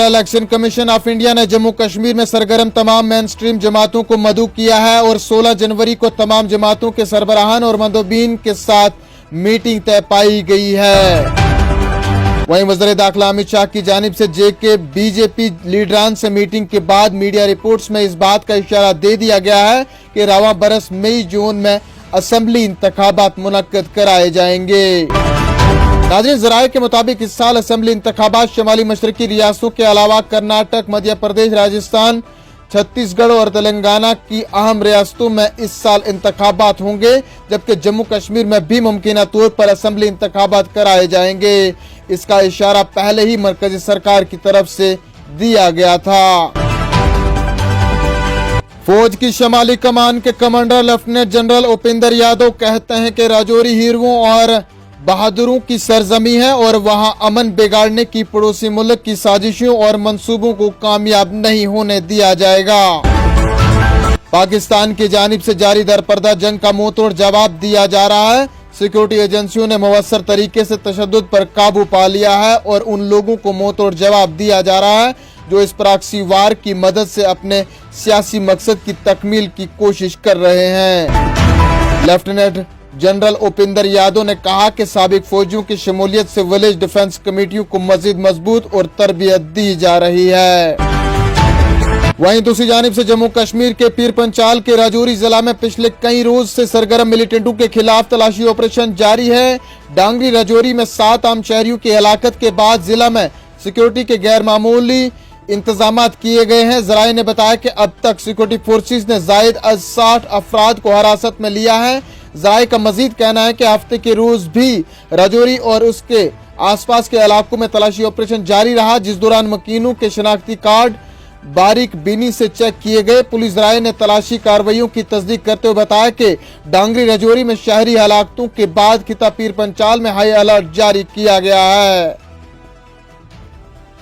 इधर election commission of India ने जम्मू कश्मीर में सरगर्म तमाम मेन स्ट्रीम जमातों को मदऊ किया है और 16 जनवरी को तमाम जमातों के सरबराहान और मंदोबीन के साथ मीटिंग तय पाई गई है। वहीं वज़ीर दाखिला अमित शाह की जानिब से जेके बीजेपी लीडरान से मीटिंग के बाद मीडिया रिपोर्ट्स में इस बात का इशारा दे दिया गया है कि रवां बरस मई जून में असेंबली इंतखाबात मुनक्कद कराए जाएंगे। नाज़रीन, ज़राए के मुताबिक इस साल असेंबली इंतखाबात शमाली मशरकी रियासतों के अलावा कर्नाटक, मध्य प्रदेश, राजस्थान, छत्तीसगढ़ और तेलंगाना की अहम रियासतों में इस साल इंतखाबात होंगे, जबकि जम्मू कश्मीर में भी मुमकिन तौर पर असेंबली इंतखाबात कराए जाएंगे। इसका इशारा पहले ही मरकजी सरकार की तरफ से दिया गया था। फौज की शमाली कमान के commander lieutenant general Upendra Yadav कहते हैं कि राजौरी हीरों और बहादुरों की सरजमी है और वहां अमन बिगाड़ने की पड़ोसी मुल्क की साजिशों और मंसूबों को कामयाब नहीं होने दिया जाएगा। पाकिस्तान की जानिब से जारी दरपर्दा जंग का मुंहतोड़ जवाब दिया जा रहा है। सिक्योरिटी एजेंसियों ने मुवस्सर तरीके से तशद्दुद पर काबू पा लिया है और उन लोगों को मुंहतोड़ जवाब दिया जा रहा है जो इस प्रॉक्सी वार की मदद से अपने सियासी मकसद की तकमील की कोशिश कर रहे हैं। लेफ्टिनेंट जनरल उपेंद्र यादव ने कहा कि साबिक फौजियों की शमूलियत से विलेज डिफेंस कमेटियों को मजीद मजबूत और तरबियत दी जा रही है। वहीं दूसरी जानिब से जम्मू कश्मीर के पीर पंचाल के राजौरी जिला में पिछले कई रोज से सरगर्म मिलिटेंटों के खिलाफ तलाशी ऑपरेशन जारी है। डांगरी राजौरी में 7 आम शहरियों की हलाकत के बाद जिला में सिक्योरिटी के गैर मामूली इंतजामात किए गए हैं। ज़राए ने बताया कि अब तक सिक्योरिटी फोर्सेस ने जायद 60 अफराद को हिरासत में लिया है। ज़राए का मजीद कहना है कि हफ्ते के रोज भी राजौरी और उसके आसपास के इलाकों में तलाशी ऑपरेशन जारी रहा, जिस दौरान मकीनों के शनाख्ती कार्ड बारीक बीनी से चेक किए गए। पुलिस राय ने तलाशी कार्रवाइयों की तस्दीक करते हुए बताया कि डांगरी राजौरी में शहरी हलाकतों के बाद खिता पीर पंचाल में हाई अलर्ट जारी किया गया है।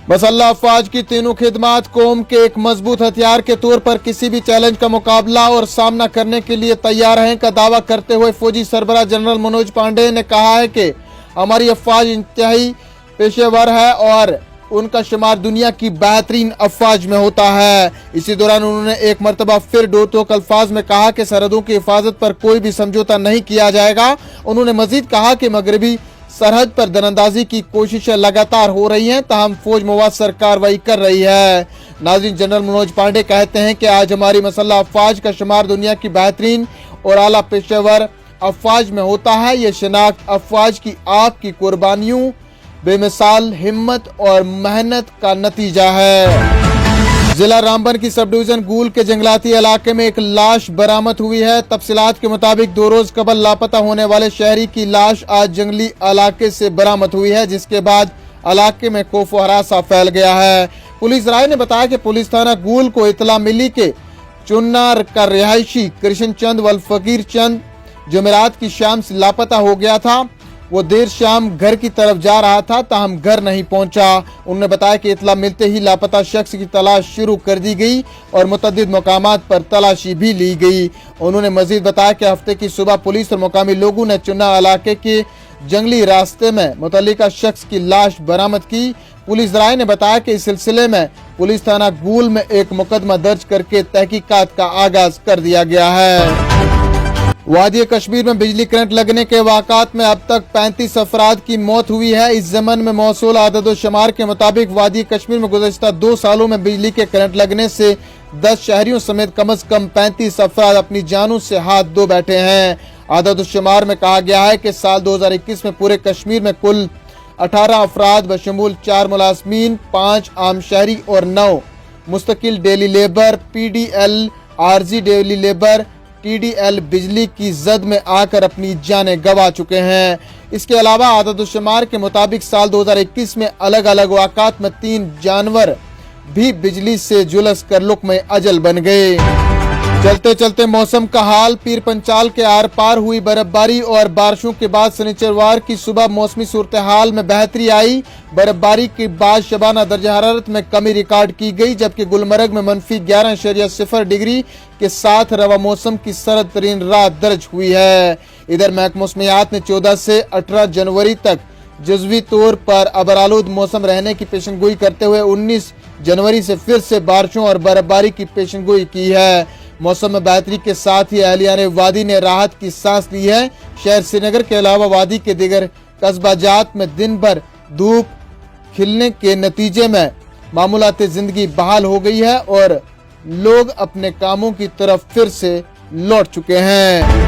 मसल्लह अफवाज की तीनों खिदमात कौम के एक मजबूत हथियार के तौर पर किसी भी चैलेंज का मुकाबला और सामना करने के लिए तैयार हैं का दावा करते हुए फौजी सरबराह जनरल मनोज पांडे ने कहा है कि हमारी अफवाज इंतहाई पेशेवर है और उनका शुमार दुनिया की बेहतरीन अफवाज में होता है। इसी दौरान उन्होंने एक मरतबा फिर दो टोक अल्फाज में कहा कि सरहदों की हिफाजत पर कोई भी समझौता नहीं किया जाएगा। उन्होंने मजीद कहा कि मगरबी सरहद पर दरअंदाजी की कोशिशें लगातार हो रही हैं, ताहम फौज मुवस्सर कार्रवाई कर रही है। नाज़रीन, जनरल मनोज पांडे कहते हैं कि आज हमारी मसल्लह अफवाज का शुमार दुनिया की बेहतरीन और आला पेशेवर अफवाज में होता है। ये शनाख्त अफवाज की आपकी कुर्बानियों, बेमिसाल हिम्मत और मेहनत का नतीजा है। जिला रामबन की सब डिवीजन गूल के जंगलाती इलाके में एक लाश बरामद हुई है। तफसीलात के मुताबिक 2 रोज कबल लापता होने वाले शहरी की लाश आज जंगली इलाके से बरामद हुई है, जिसके बाद इलाके में खौफ व हरासा फैल गया है। पुलिस राय ने बताया कि पुलिस थाना गूल को इतला मिली कि चुन्नार का रिहायशी कृष्ण चंद वल फकीर चंद जुमेरात की शाम से लापता हो गया था। वो देर शाम घर की तरफ जा रहा था, ताहम घर नहीं पहुंचा। उन्होंने बताया कि इतला मिलते ही लापता शख्स की तलाश शुरू कर दी गई और मुतअद्दिद मकामात पर तलाशी भी ली गई। उन्होंने मजीद बताया कि हफ्ते की सुबह पुलिस और मुकामी लोगों ने चुन्ना इलाके के जंगली रास्ते में मुतल्लिका शख्स की लाश बरामद की। पुलिस राय ने बताया कि इस सिलसिले में पुलिस थाना गूल में एक मुकदमा दर्ज करके तहकीकात का आगाज कर दिया गया है। वादी कश्मीर में बिजली करंट लगने के वाक़ात में अब तक 35 अफराद की मौत हुई है। इस ज़मन में मौसूल आदद शुमार के मुताबिक वादी कश्मीर में गुज़श्ता 2 सालों में बिजली के करंट लगने से 10 शहरियों समेत कम से कम 35 अफराद अपनी जानों से हाथ धो बैठे हैं। आदद शुमार में कहा गया है कि साल 2021 में पूरे कश्मीर में कुल 18 अफराद बशमूल 4 मुलाजमीन, 5 आम शहरी और 9 मुस्तकिल डेली लेबर, PDL, आरजी डेली लेबर, TDL बिजली की जद में आकर अपनी जानें गंवा चुके हैं। इसके अलावा आदद शुमार के मुताबिक साल 2021 में अलग अलग वाक़ात में 3 जानवर भी बिजली से झुलस कर लुक़्मे अजल बन गए। चलते चलते मौसम का हाल। पीर पंचाल के आर पार हुई बर्फबारी और बारिशों के बाद शनिचरवार की सुबह मौसमी सूरत हाल में बेहतरी आई। बर्फबारी के बाद शबाना दर्जा हरारत में कमी रिकॉर्ड की गई, जबकि गुलमर्ग में -11.0 डिग्री के साथ रवा मौसम की सर्द तरीन रात दर्ज हुई है। इधर महकमा मौसमियात ने 14 से 18 जनवरी तक जुज़वी तौर पर अबरालूद मौसम रहने की पेशनगोई करते हुए 19 जनवरी से फिर से बारिशों और बर्फबारी की पेशनगोई की है। मौसम में बेहतरी के साथ ही अहलियाने वादी ने राहत की सांस ली है। शहर श्रीनगर के अलावा वादी के दीगर कस्बाजात में दिन भर धूप खिलने के नतीजे में मामूलात जिंदगी बहाल हो गई है और लोग अपने कामों की तरफ फिर से लौट चुके हैं।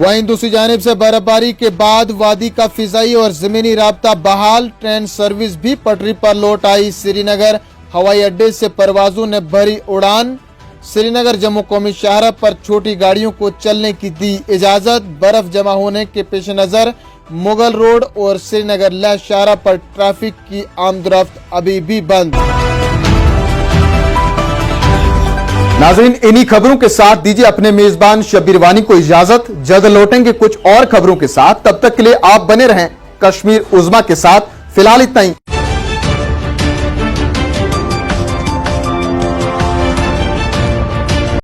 वहीं दूसरी जानिब से बर्फबारी के बाद वादी का फिजाई और जमीनी राब्ता बहाल, ट्रेन सर्विस भी पटरी पर लौट आई। श्रीनगर हवाई अड्डे से परवाजों ने भरी उड़ान। श्रीनगर जम्मू कौमी शाहराह पर छोटी गाड़ियों को चलने की दी इजाजत। बर्फ जमा होने के पेश नजर मुगल रोड और श्रीनगर लेह शाहराह पर ट्रैफिक की आमदरफ्त अभी भी बंद। नाज़रीन, इन्हीं खबरों के साथ दीजिए अपने मेजबान शब्बीर वानी को इजाजत। जल्द लौटेंगे कुछ और खबरों के साथ, तब तक के लिए आप बने रहें कश्मीर उज़्मा के साथ। फिलहाल इतना ही।